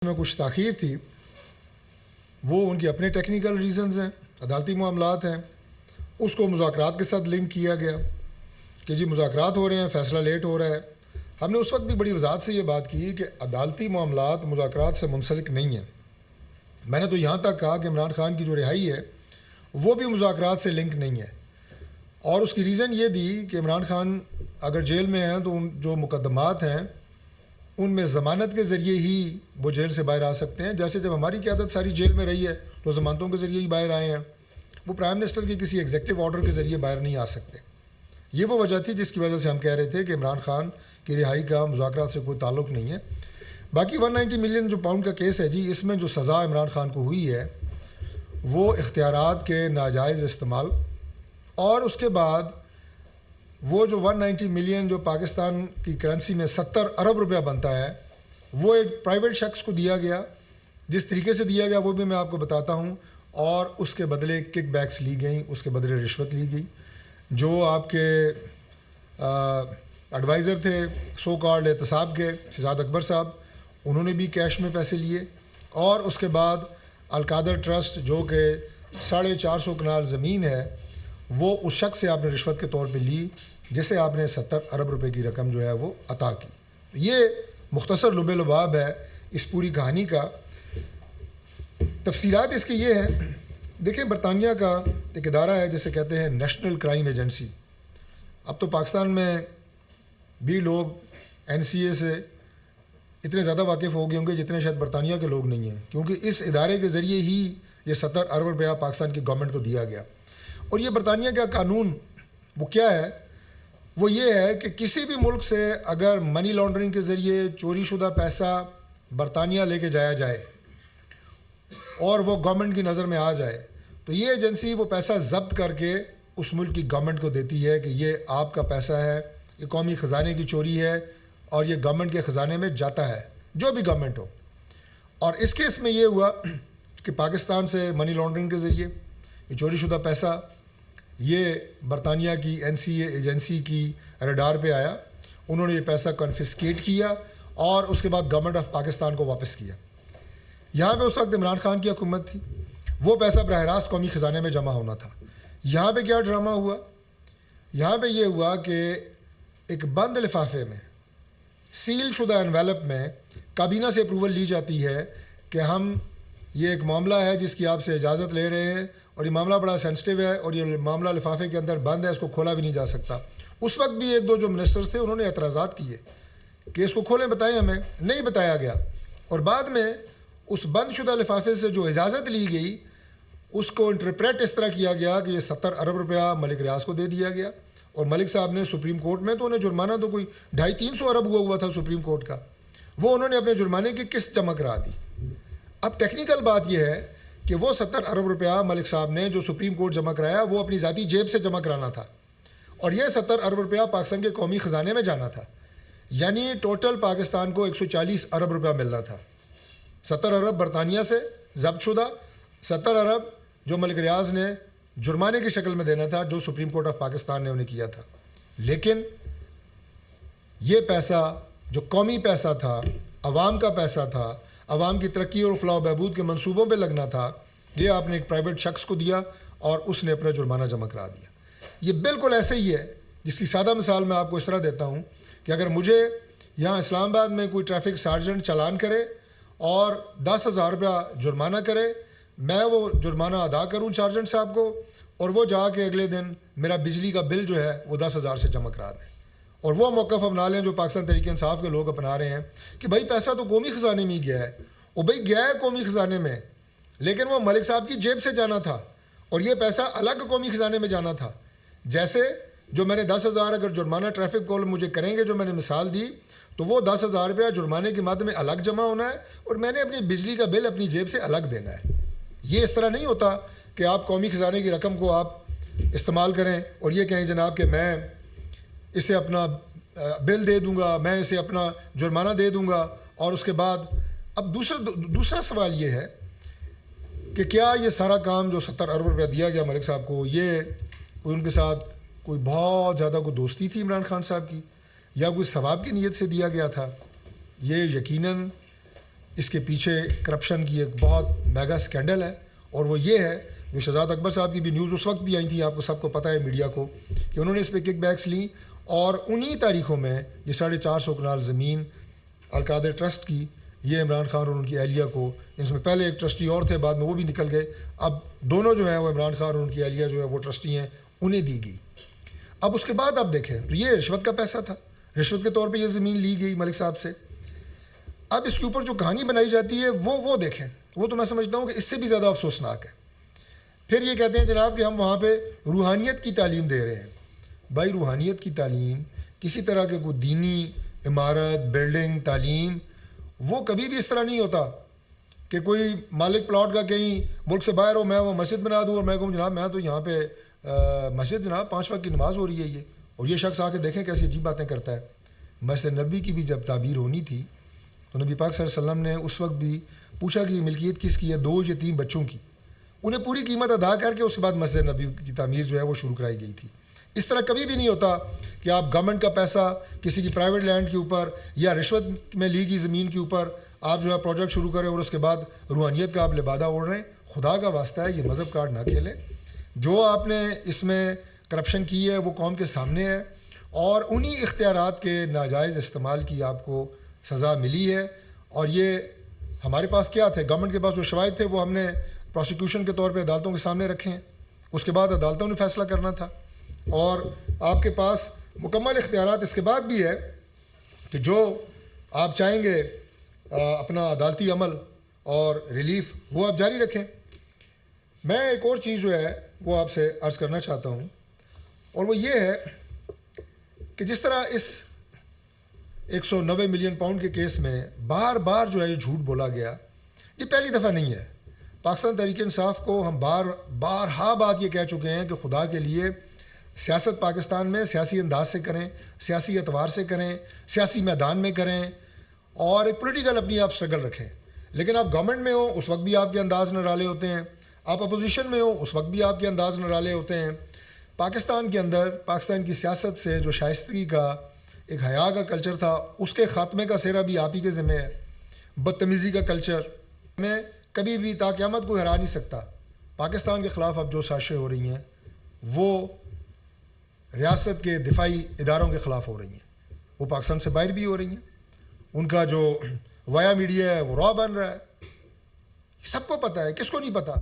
میں کچھ تاخیر تھی وہ ان کے اپنے ٹیکنیکل ریزنز ہیں، عدالتی معاملات ہیں، اس کو مذاکرات کے ساتھ لنک کیا گیا کہ جی مذاکرات ہو رہے ہیں، فیصلہ لیٹ ہو رہا ہے۔ ہم نے اس وقت بھی بڑی وضاحت سے یہ بات کی کہ عدالتی معاملات مذاکرات سے منسلک نہیں ہیں۔ میں نے تو یہاں تک کہا کہ عمران خان کی جو رہائی ہے وہ بھی مذاکرات سے لنک نہیں ہے، اور اس کی ریزن یہ دی کہ عمران خان اگر جیل میں ہیں تو ان جو مقدمات ہیں ان میں ضمانت کے ذریعے ہی وہ جیل سے باہر آ سکتے ہیں، جیسے جب ہماری قیادت ساری جیل میں رہی ہے تو ضمانتوں کے ذریعے ہی باہر آئے ہیں، وہ پرائم منسٹر کے کسی ایگزیکٹو آرڈر کے ذریعے باہر نہیں آ سکتے۔ یہ وہ وجہ تھی جس کی وجہ سے ہم کہہ رہے تھے کہ عمران خان کی رہائی کا مذاکرات سے کوئی تعلق نہیں ہے۔ باقی 190 ملین جو پاؤنڈ کا کیس ہے جی، اس میں جو سزا عمران خان کو ہوئی ہے وہ اختیارات کے ناجائز استعمال، اور اس کے بعد وہ جو 190 ملین جو پاکستان کی کرنسی میں 70 ارب روپیہ بنتا ہے وہ ایک پرائیویٹ شخص کو دیا گیا، جس طریقے سے دیا گیا وہ بھی میں آپ کو بتاتا ہوں، اور اس کے بدلے کک بیکس لی گئیں، اس کے بدلے رشوت لی گئی۔ جو آپ کے ایڈوائزر تھے سو کالڈ احتساب کے شہزاد اکبر صاحب، انہوں نے بھی کیش میں پیسے لیے، اور اس کے بعد القادر ٹرسٹ جو کہ 450 کنال زمین ہے وہ اس شخص سے آپ نے رشوت کے طور پہ لی جسے آپ نے 70 ارب روپے کی رقم جو ہے وہ عطا کی۔ یہ مختصر لب لباب ہے اس پوری کہانی کا۔ تفصیلات اس کی یہ ہیں، دیکھیں برطانیہ کا ایک ادارہ ہے جسے کہتے ہیں نیشنل کرائم ایجنسی۔ اب تو پاکستان میں بھی لوگ NCA سے اتنے زیادہ واقف ہو گئے ہوں گے جتنے شاید برطانیہ کے لوگ نہیں ہیں، کیونکہ اس ادارے کے ذریعے ہی یہ 70 ارب روپیہ پاکستان کی گورنمنٹ کو دیا گیا۔ اور یہ برطانیہ کا قانون وہ کیا ہے؟ وہ یہ ہے کہ کسی بھی ملک سے اگر منی لانڈرنگ کے ذریعے چوری شدہ پیسہ برطانیہ لے کے جایا جائے اور وہ گورنمنٹ کی نظر میں آ جائے تو یہ ایجنسی وہ پیسہ ضبط کر کے اس ملک کی گورنمنٹ کو دیتی ہے کہ یہ آپ کا پیسہ ہے، یہ قومی خزانے کی چوری ہے اور یہ گورنمنٹ کے خزانے میں جاتا ہے، جو بھی گورنمنٹ ہو۔ اور اس کیس میں یہ ہوا کہ پاکستان سے منی لانڈرنگ کے ذریعے یہ چوری شدہ پیسہ یہ برطانیہ کی NCA ایجنسی کی ریڈار پہ آیا، انہوں نے یہ پیسہ کنفسکیٹ کیا اور اس کے بعد گورنمنٹ آف پاکستان کو واپس کیا۔ یہاں پہ اس وقت عمران خان کی حکومت تھی، وہ پیسہ براہ راست قومی خزانے میں جمع ہونا تھا۔ یہاں پہ کیا ڈرامہ ہوا؟ یہاں پہ یہ ہوا کہ ایک بند لفافے میں سیل شدہ انویلپ میں کابینہ سے اپروول لی جاتی ہے کہ ہم یہ ایک معاملہ ہے جس کی آپ سے اجازت لے رہے ہیں اور یہ معاملہ بڑا سینسٹیو ہے اور یہ معاملہ لفافے کے اندر بند ہے، اس کو کھولا بھی نہیں جا سکتا۔ اس وقت بھی ایک دو جو منسٹرز تھے انہوں نے اعتراضات کیے کہ اس کو کھولیں، بتائیں، ہمیں نہیں بتایا گیا، اور بعد میں اس بند شدہ لفافے سے جو اجازت لی گئی اس کو انٹرپریٹ اس طرح کیا گیا کہ یہ 70 ارب روپیہ ملک ریاض کو دے دیا گیا، اور ملک صاحب نے سپریم کورٹ میں تو انہیں جرمانہ تو کوئی 250-300 ارب ہوا تھا سپریم کورٹ کا، وہ انہوں نے اپنے جرمانے کی قسط جمع کرا دی۔ اب ٹیکنیکل بات یہ ہے کہ وہ 70 ارب روپیہ ملک صاحب نے جو سپریم کورٹ جمع کرایا وہ اپنی ذاتی جیب سے جمع کرانا تھا، اور یہ 70 ارب روپیہ پاکستان کے قومی خزانے میں جانا تھا، یعنی ٹوٹل پاکستان کو 140 ارب روپیہ ملنا تھا۔ 70 ارب برطانیہ سے ضبط شدہ، 70 ارب جو ملک ریاض نے جرمانے کی شکل میں دینا تھا جو سپریم کورٹ آف پاکستان نے انہیں کیا تھا۔ لیکن یہ پیسہ جو قومی پیسہ تھا، عوام کا پیسہ تھا، عوام کی ترقی اور فلاح و بہبود کے منصوبوں پہ لگنا تھا، یہ آپ نے ایک پرائیویٹ شخص کو دیا اور اس نے اپنا جرمانہ جمع کرا دیا۔ یہ بالکل ایسے ہی ہے، جس کی سادہ مثال میں آپ کو اس طرح دیتا ہوں کہ اگر مجھے یہاں اسلام آباد میں کوئی ٹریفک سارجنٹ چلان کرے اور 10,000 روپیہ جرمانہ کرے، میں وہ جرمانہ ادا کروں سارجنٹ صاحب کو، اور وہ جا کے اگلے دن میرا بجلی کا بل جو ہے وہ 10,000 سے جمع کرا دیں، اور وہ موقف اپنا لیں جو پاکستان تحریک انصاف کے لوگ اپنا رہے ہیں کہ بھائی پیسہ تو قومی خزانے میں ہی گیا ہے، وہ بھائی گیا ہے قومی خزانے میں لیکن وہ ملک صاحب کی جیب سے جانا تھا اور یہ پیسہ الگ قومی خزانے میں جانا تھا۔ جیسے جو میں نے 10,000 اگر جرمانہ ٹریفک کول مجھے کریں گے جو میں نے مثال دی، تو وہ 10,000 روپیہ جرمانے کے مد میں الگ جمع ہونا ہے اور میں نے اپنی بجلی کا بل اپنی جیب سے الگ دینا ہے۔ یہ اس طرح نہیں ہوتا کہ آپ قومی خزانے کی رقم کو آپ استعمال کریں اور یہ کہیں جناب کہ میں اسے اپنا بل دے دوں گا، میں اسے اپنا جرمانہ دے دوں گا، اور اس کے بعد اب دوسرا سوال یہ ہے کہ کیا یہ سارا کام جو 70 ارب روپیہ دیا گیا ملک صاحب کو، یہ ان کے ساتھ کوئی بہت زیادہ کوئی دوستی تھی عمران خان صاحب کی، یا کوئی ثواب کی نیت سے دیا گیا تھا؟ یہ یقیناً اس کے پیچھے کرپشن کی ایک بہت میگا اسکینڈل ہے، اور وہ یہ ہے جو شہزاد اکبر صاحب کی بھی نیوز اس وقت بھی آئی تھی، آپ کو سب کو پتہ ہے میڈیا کو، کہ انہوں نے اس پہ کک بیکس لیں، اور انہی تاریخوں میں یہ 450 کنال زمین القادر ٹرسٹ کی، یہ عمران خان اور ان کی اہلیہ کو، اس میں پہلے ایک ٹرسٹی اور تھے، بعد میں وہ بھی نکل گئے، اب دونوں جو ہیں وہ عمران خان اور ان کی اہلیہ جو ہے وہ ٹرسٹی ہیں، انہیں دی گئی۔ اب اس کے بعد آپ دیکھیں یہ رشوت کا پیسہ تھا، رشوت کے طور پہ یہ زمین لی گئی ملک صاحب سے۔ اب اس کے اوپر جو کہانی بنائی جاتی ہے وہ دیکھیں، وہ تو میں سمجھتا ہوں کہ اس سے بھی زیادہ افسوسناک ہے۔ پھر یہ کہتے ہیں جناب کہ ہم وہاں پہ روحانیت کی تعلیم دے رہے ہیں۔ بھائی روحانیت کی تعلیم، کسی طرح کے کوئی دینی عمارت، بلڈنگ، تعلیم، وہ کبھی بھی اس طرح نہیں ہوتا کہ کوئی مالک پلاٹ کا کہیں ملک سے باہر ہو، میں وہ مسجد بنا دوں اور میں کہوں جناب میں تو یہاں پہ مسجد جناب 5 وقت کی نماز ہو رہی ہے یہ، اور یہ شخص آ کے دیکھیں کیسی عجیب باتیں کرتا ہے۔ مسجد نبی کی بھی جب تعبیر ہونی تھی تو نبی پاک صلی اللہ علیہ وسلم نے اس وقت بھی پوچھا کہ یہ ملکیت کس کی ہے، 2 یا 3 بچوں کی، انہیں پوری قیمت ادا کر کے اس کے بعد مسجد نبی کی تعمیر جو ہے وہ شروع کرائی گئی تھی۔ اس طرح کبھی بھی نہیں ہوتا کہ آپ گورنمنٹ کا پیسہ کسی کی پرائیویٹ لینڈ کے اوپر یا رشوت میں لی گئی زمین کے اوپر آپ جو ہے پروجیکٹ شروع کریں اور اس کے بعد روحانیت کا آپ لبادہ اوڑھ رہے ہیں۔ خدا کا واسطہ ہے یہ مذہب کارڈ نہ کھیلیں۔ جو آپ نے اس میں کرپشن کی ہے وہ قوم کے سامنے ہے، اور انہی اختیارات کے ناجائز استعمال کی آپ کو سزا ملی ہے، اور یہ ہمارے پاس کیا تھے، گورنمنٹ کے پاس جو شواہد تھے وہ ہم نے پروسیکیوشن کے طور پہ عدالتوں کے سامنے رکھے ہیں، اس کے بعد عدالتوں نے فیصلہ کرنا تھا، اور آپ کے پاس مکمل اختیارات اس کے بعد بھی ہے کہ جو آپ چاہیں گے اپنا عدالتی عمل اور ریلیف وہ آپ جاری رکھیں۔ میں ایک اور چیز جو ہے وہ آپ سے عرض کرنا چاہتا ہوں، اور وہ یہ ہے کہ جس طرح اس 190 ملین پاؤنڈ کے کیس میں بار بار جو ہے یہ جھوٹ بولا گیا، یہ پہلی دفعہ نہیں ہے۔ پاکستان تحریک انصاف کو ہم بارہا بات یہ کہہ چکے ہیں کہ خدا کے لیے سیاست پاکستان میں سیاسی انداز سے کریں، سیاسی اعتبار سے کریں، سیاسی میدان میں کریں، اور ایک پولیٹیکل اپنی آپ سٹرگل رکھیں۔ لیکن آپ گورنمنٹ میں ہو اس وقت بھی آپ کے انداز نرالے ہوتے ہیں، آپ اپوزیشن میں ہو اس وقت بھی آپ کے انداز نرالے ہوتے ہیں۔ پاکستان کے اندر پاکستان کی سیاست سے جو شائستگی کا ایک حیا کا کلچر تھا، اس کے خاتمے کا سہرا بھی آپ ہی کے ذمہ ہے۔ بدتمیزی کا کلچر میں کبھی بھی تا قیامت کو ہرا نہیں سکتا۔ پاکستان کے خلاف اب جو سازشیں ہو رہی ہیں وہ ریاست کے دفاعی اداروں کے خلاف ہو رہی ہیں، وہ پاکستان سے باہر بھی ہو رہی ہیں۔ ان کا جو وایا میڈیا ہے وہ را بن رہا ہے، سب کو پتہ ہے، کس کو نہیں پتہ۔